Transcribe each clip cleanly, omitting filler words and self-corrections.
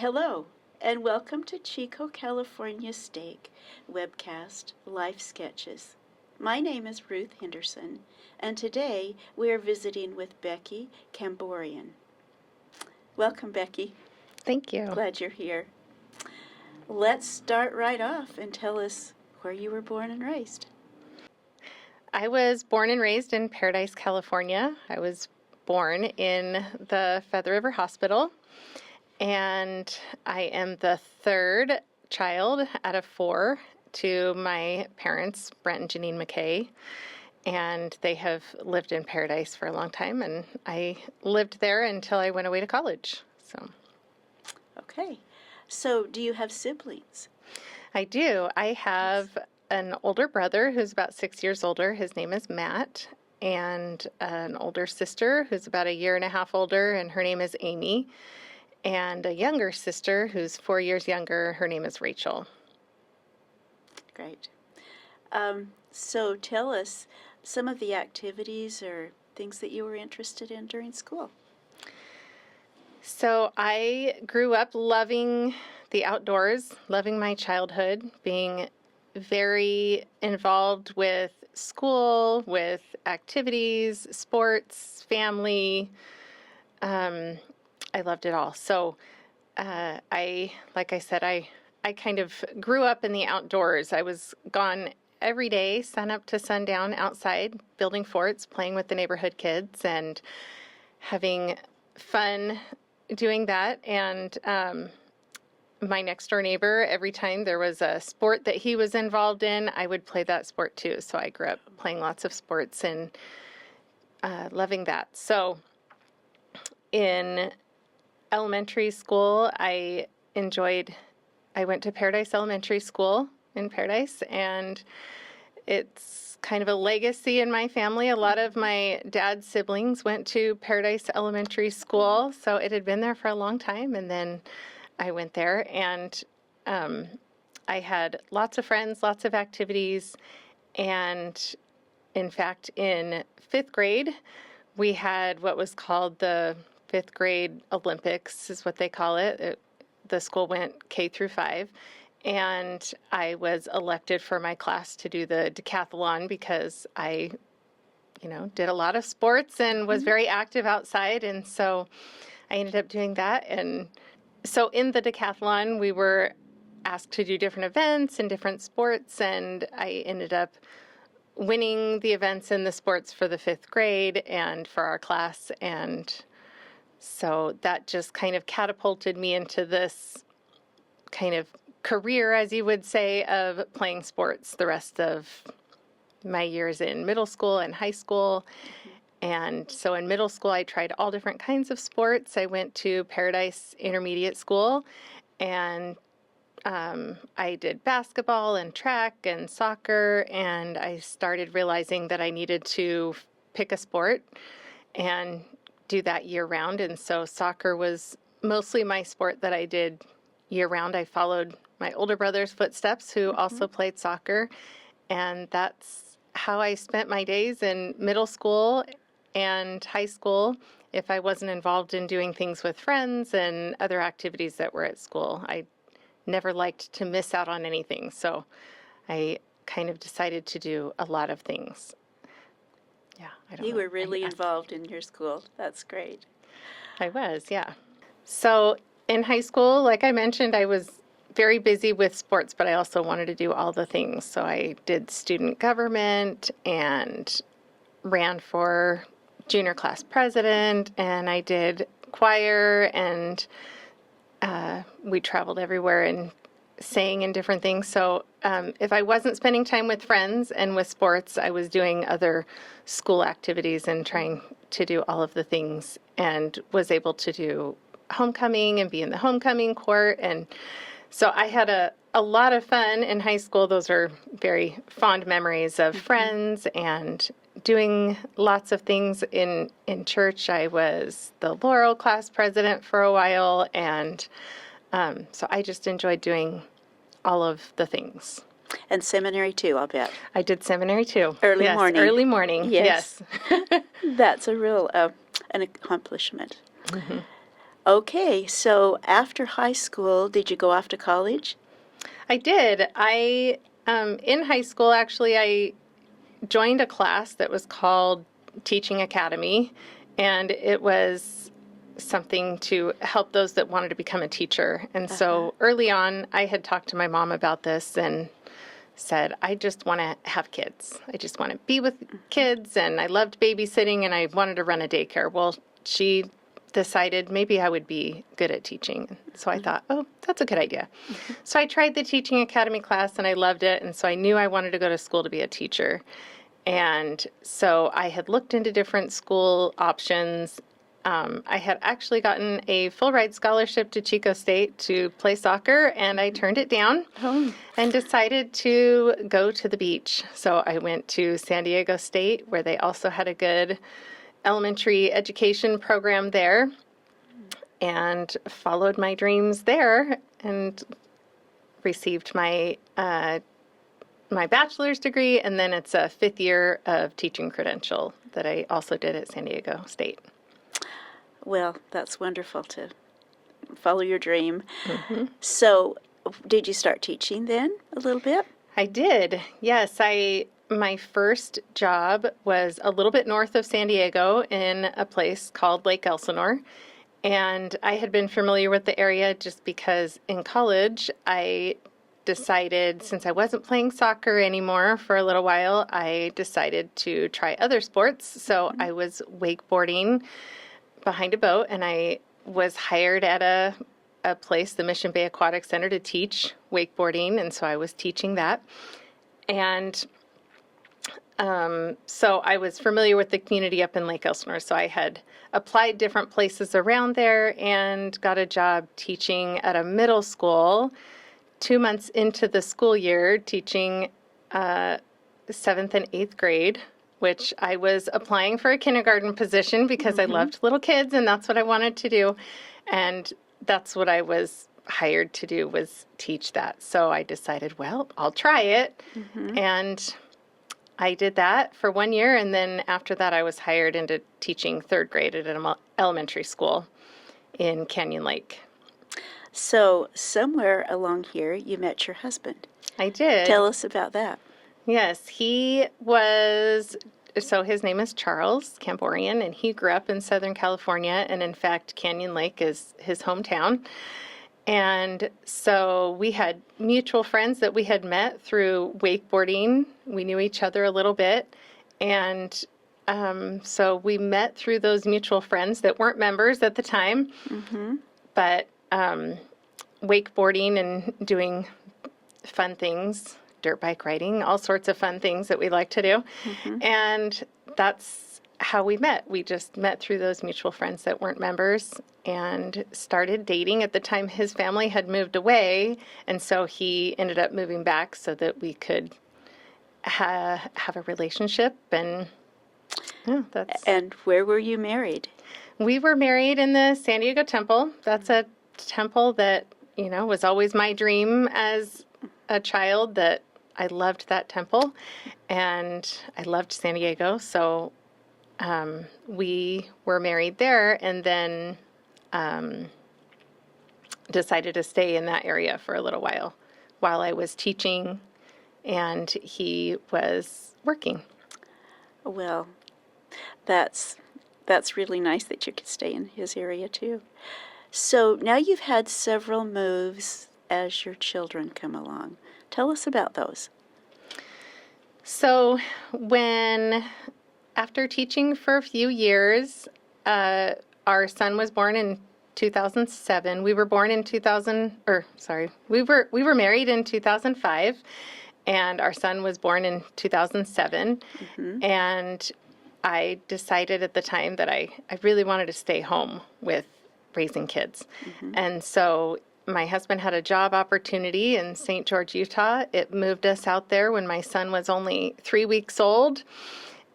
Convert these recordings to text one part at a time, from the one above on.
Hello, and welcome to Chico, California Steak webcast Life Sketches. My name is Ruth Henderson, and today we are visiting with Becky Kambourian. Welcome, Becky. Thank you. Glad you're here. Let's start right off and tell us where you were born and raised. I was born and raised in Paradise, California. I was born in the Feather River Hospital, and I am the third child out of four to my parents, Brent and Janine McKay, and they have lived in Paradise for a long time, and I lived there until I went away to college. Okay, so do you have siblings? I do. I have an older brother who's about 6 years older. His name is Matt, and an older sister who's about 1.5 years older, and her name is Amy, and a younger sister who's 4 years younger. Her name is Rachel. Great. So tell us some of the activities or things that you were interested in during school. So I grew up loving the outdoors, loving my childhood, being very involved with school, with activities, sports, family. I loved it all. So like I said, I kind of grew up in the outdoors. I was gone every day, sun up to sundown, outside, building forts, playing with the neighborhood kids, and having fun doing that. And my next door neighbor, every time there was a sport that he was involved in, I would play that sport too. So I grew up playing lots of sports and loving that. So in elementary school, I went to Paradise Elementary School in Paradise, and it's kind of a legacy in my family. A lot of my dad's siblings went to Paradise Elementary School, so it had been there for a long time, and then I went there, and I had lots of friends, lots of activities, and in fact, in 5th grade, we had what was called the 5th grade Olympics, is what they call it. The school went K through 5, and I was elected for my class to do the decathlon because I, did a lot of sports and was very active outside, and so I ended up doing that. And so in the decathlon, we were asked to do different events and different sports, and I ended up winning the events in the sports for the 5th grade and for our class, and so that just kind of catapulted me into this kind of career, as you would say, of playing sports the rest of my years in middle school and high school. And so in middle school, I tried all different kinds of sports. I went to Paradise Intermediate School, and I did basketball and track and soccer, and I started realizing that I needed to pick a sport and do that year-round. And so soccer was mostly my sport that I did year-round. I followed my older brother's footsteps, who also played soccer, and that's how I spent my days in middle school and high school. If I wasn't involved in doing things with friends and other activities that were at school, I never liked to miss out on anything, so I kind of decided to do a lot of things. Yeah, You were really involved in your school. That's great. I was, yeah. So in high school, like I mentioned, I was very busy with sports, but I also wanted to do all the things. So I did student government and ran for junior class president, and I did choir, and we traveled everywhere and sang in different things. So if I wasn't spending time with friends and with sports, I was doing other school activities and trying to do all of the things, and was able to do homecoming and be in the homecoming court. And so I had a lot of fun in high school. Those are very fond memories of friends and doing lots of things in church. I was the Laurel class president for a while, and so I just enjoyed doing all of the things. And seminary too, I'll bet. I did seminary too. Early yes, morning. Early morning, yes. That's a real an accomplishment. Okay, so after high school, did you go off to college? I did. In high school, actually, I joined a class that was called Teaching Academy, and it was something to help those that wanted to become a teacher. And so early on, I had talked to my mom about this and said, I just want to have kids. I just want to be with kids, and I loved babysitting, and I wanted to run a daycare. Well, she decided maybe I would be good at teaching. So I thought, oh, that's a good idea. So I tried the Teaching Academy class, and I loved it, and so I knew I wanted to go to school to be a teacher. And so I had looked into different school options. I had actually gotten a full ride scholarship to Chico State to play soccer, and I turned it down and decided to go to the beach. So I went to San Diego State, where they also had a good elementary education program there, and followed my dreams there and received my my bachelor's degree, and then it's a 5th year of teaching credential that I also did at San Diego State. Well, that's wonderful to follow your dream. So, did you start teaching then a little bit? I did. Yes, my first job was a little bit north of San Diego in a place called Lake Elsinore. And I had been familiar with the area just because in college I decided, since I wasn't playing soccer anymore for a little while, I decided to try other sports. So I was wakeboarding behind a boat, and I was hired at a place, the Mission Bay Aquatic Center, to teach wakeboarding, and so I was teaching that. And so I was familiar with the community up in Lake Elsinore, so I had applied different places around there and got a job teaching at a middle school 2 months into the school year, teaching 7th and 8th grade, which I was applying for a kindergarten position because I loved little kids, and that's what I wanted to do. And that's what I was hired to do, was teach that. So I decided, well, I'll try it. And I did that for 1 year, and then after that I was hired into teaching 3rd grade at an elementary school in Canyon Lake. So, somewhere along here, you met your husband. I did. Tell us about that. Yes, so his name is Charles Kambourian, and he grew up in Southern California, and in fact, Canyon Lake is his hometown. And so we had mutual friends that we had met through wakeboarding. We knew each other a little bit, and so we met through those mutual friends that weren't members at the time, but wakeboarding and doing fun things, dirt bike riding, all sorts of fun things that we like to do. And that's how we met. We just met through those mutual friends that weren't members and started dating. At the time, his family had moved away, and so he ended up moving back so that we could have a relationship. And that's. And where were you married? We were married in the San Diego Temple. That's a temple that, was always my dream as a child, that I loved that temple, and I loved San Diego. So we were married there, and then decided to stay in that area for a little while I was teaching and he was working. Well, that's really nice that you could stay in his area too. So now you've had several moves as your children come along. Tell us about those. So after teaching for a few years, our son was born in 2007. We were born in we were married in 2005, and our son was born in 2007. And I decided at the time that I really wanted to stay home with raising kids. And so my husband had a job opportunity in St. George, Utah. It moved us out there when my son was only 3 weeks old,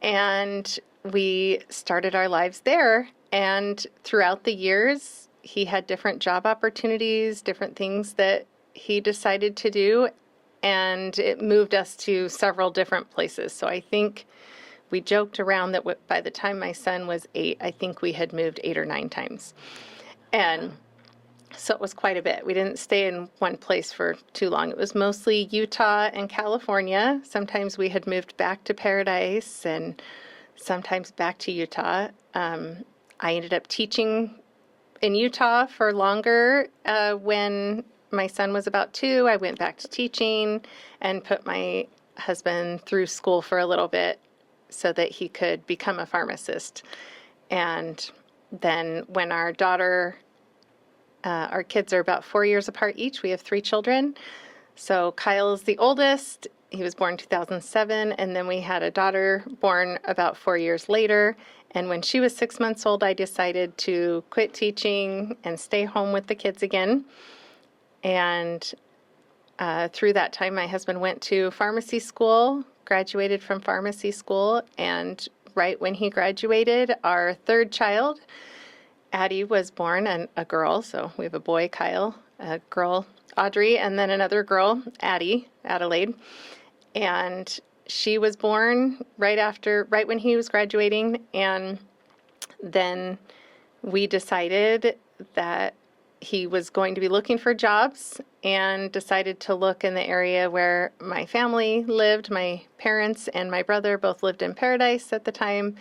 and we started our lives there. And throughout the years, he had different job opportunities, different things that he decided to do, and it moved us to several different places. So I think we joked around that by the time my son was 8, I think we had moved 8 or 9 times. And so it was quite a bit. We didn't stay in one place for too long. It was mostly Utah and California. Sometimes we had moved back to Paradise and sometimes back to Utah. I ended up teaching in Utah for longer. When my son was about 2, I went back to teaching and put my husband through school for a little bit so that he could become a pharmacist. And then when our kids are about 4 years apart each. We have 3 children. So Kyle is the oldest. He was born 2007. And then we had a daughter born about 4 years later. And when she was 6 months old, I decided to quit teaching and stay home with the kids again. And through that time, my husband went to pharmacy school, graduated from pharmacy school. And right when he graduated, our 3rd child, Addie, was born, and a girl. So we have a boy, Kyle, a girl, Audrey, and then another girl, Adelaide. And she was born right when he was graduating. And then we decided that he was going to be looking for jobs and decided to look in the area where my family lived. My parents and my brother both lived in Paradise at the time.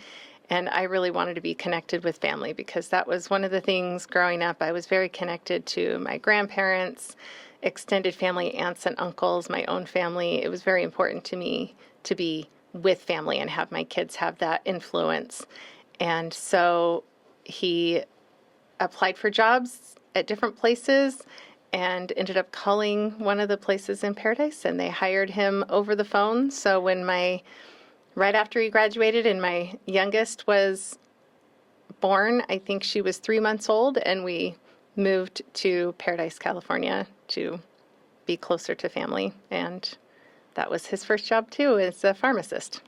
And I really wanted to be connected with family because that was one of the things growing up. I was very connected to my grandparents, extended family, aunts and uncles, my own family. It was very important to me to be with family and have my kids have that influence. And so he applied for jobs at different places and ended up calling one of the places in Paradise, and they hired him over the phone. So right after he graduated and my youngest was born, I think she was 3 months old, and we moved to Paradise, California to be closer to family. And that was his first job too, as a pharmacist.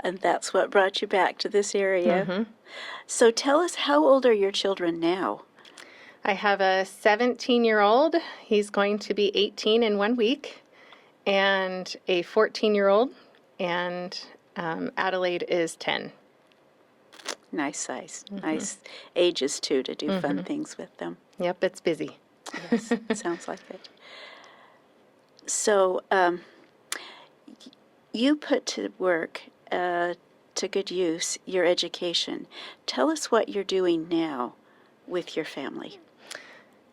And that's what brought you back to this area. Mm-hmm. So tell us, how old are your children now? I have a 17-year-old. He's going to be 18 in 1 week, and a 14-year-old, and Adelaide is 10. Nice size. Mm-hmm. Nice ages, too, to do fun things with them. Yep, it's busy. Yes, sounds like it. So you put to work, to good use, your education. Tell us what you're doing now with your family.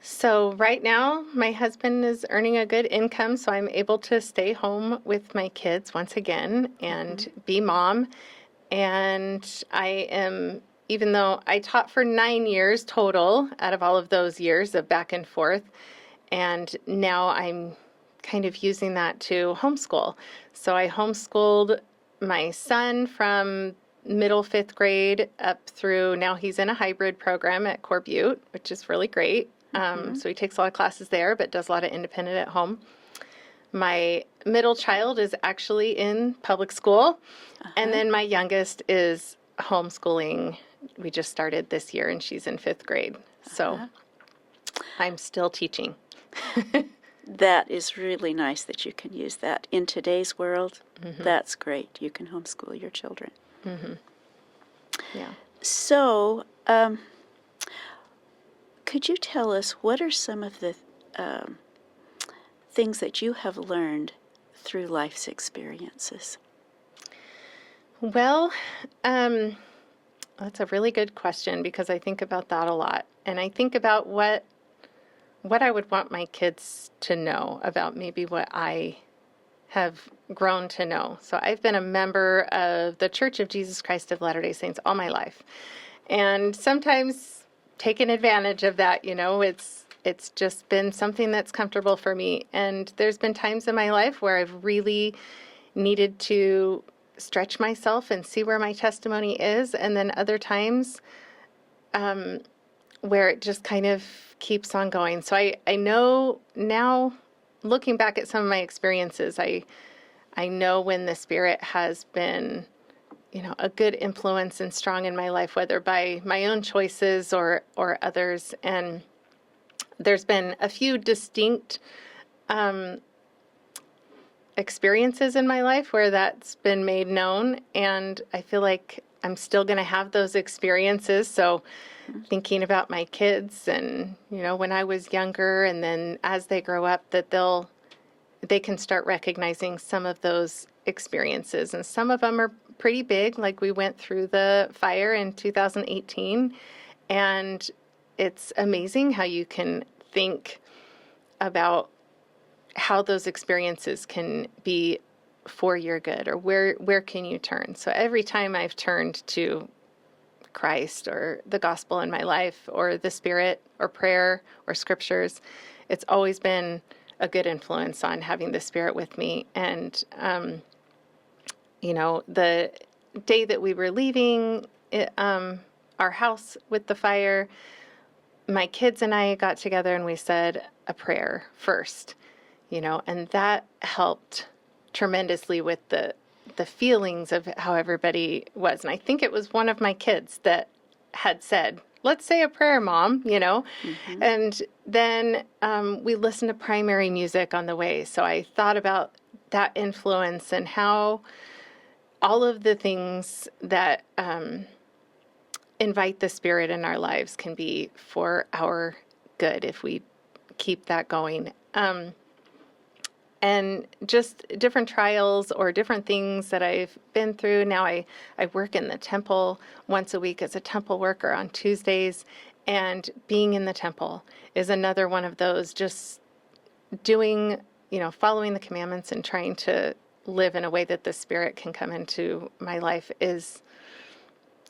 So right now, my husband is earning a good income, so I'm able to stay home with my kids once again and be mom. And I am, even though I taught for 9 years total out of all of those years of back and forth, and now I'm kind of using that to homeschool. So I homeschooled my son from middle 5th grade up through, now he's in a hybrid program at Core Butte, which is really great. So he takes a lot of classes there, but does a lot of independent at home. My middle child is actually in public school, and then my youngest is homeschooling. We just started this year, and she's in 5th grade. So I'm still teaching. That is really nice that you can use that. In today's world, that's great. You can homeschool your children. Yeah. So, could you tell us what are some of the things that you have learned through life's experiences? Well, that's a really good question because I think about that a lot. And I think about what I would want my kids to know about maybe what I have grown to know. So I've been a member of the Church of Jesus Christ of Latter-day Saints all my life. And sometimes taken advantage of that, it's just been something that's comfortable for me. And there's been times in my life where I've really needed to stretch myself and see where my testimony is. And then other times where it just kind of keeps on going. So I know now, looking back at some of my experiences, I know when the Spirit has been, a good influence and strong in my life, whether by my own choices or others. And there's been a few distinct experiences in my life where that's been made known, and I feel like I'm still going to have those experiences. So thinking about my kids and, when I was younger, and then as they grow up, that they can start recognizing some of those experiences. And some of them are pretty big, like we went through the fire in 2018. And it's amazing how you can think about how those experiences can be for your good, or where can you turn. So every time I've turned to Christ or the gospel in my life or the Spirit or prayer or scriptures, it's always been a good influence on having the Spirit with me. And, the day that we were leaving our house with the fire, my kids and I got together and we said a prayer first, and that helped tremendously with the feelings of how everybody was. And I think it was one of my kids that had said, "Let's say a prayer, Mom," Mm-hmm. And then we listened to primary music on the way. So I thought about that influence and how all of the things that invite the Spirit in our lives can be for our good if we keep that going. And just different trials or different things that I've been through. Now I work in the temple once a week as a temple worker on Tuesdays. And being in the temple is another one of those, just doing, following the commandments and trying to live in a way that the Spirit can come into my life is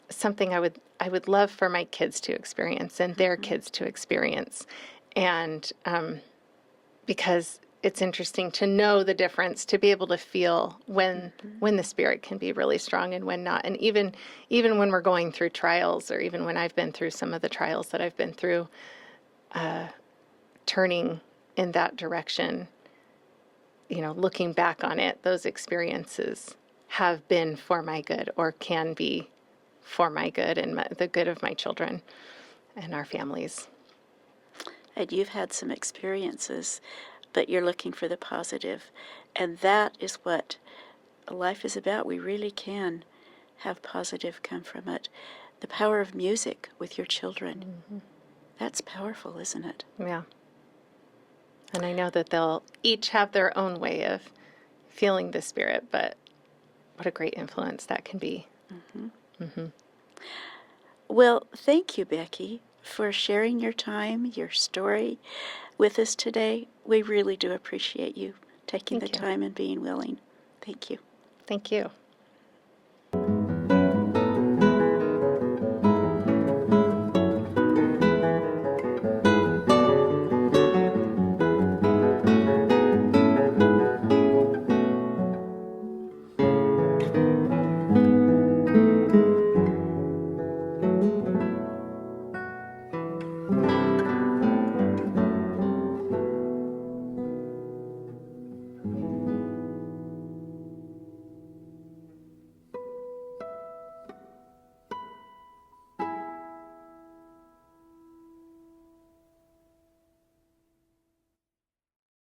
something I would love for my kids to experience and their kids to experience. And because it's interesting to know the difference, to be able to feel when the Spirit can be really strong and when not. And even when we're going through trials, or even when I've been through some of the trials that I've been through, turning in that direction, looking back on it, those experiences have been for my good, or can be for my good and the good of my children and our families. And you've had some experiences, but you're looking for the positive. And that is what life is about. We really can have positive come from it. The power of music with your children. Mm-hmm. That's powerful, isn't it? Yeah. And I know that they'll each have their own way of feeling the Spirit, but what a great influence that can be. Mm-hmm. Mm-hmm. Well, thank you, Becky, for sharing your time, your story with us today. We really do appreciate you taking the time and being willing. Thank you. Thank you.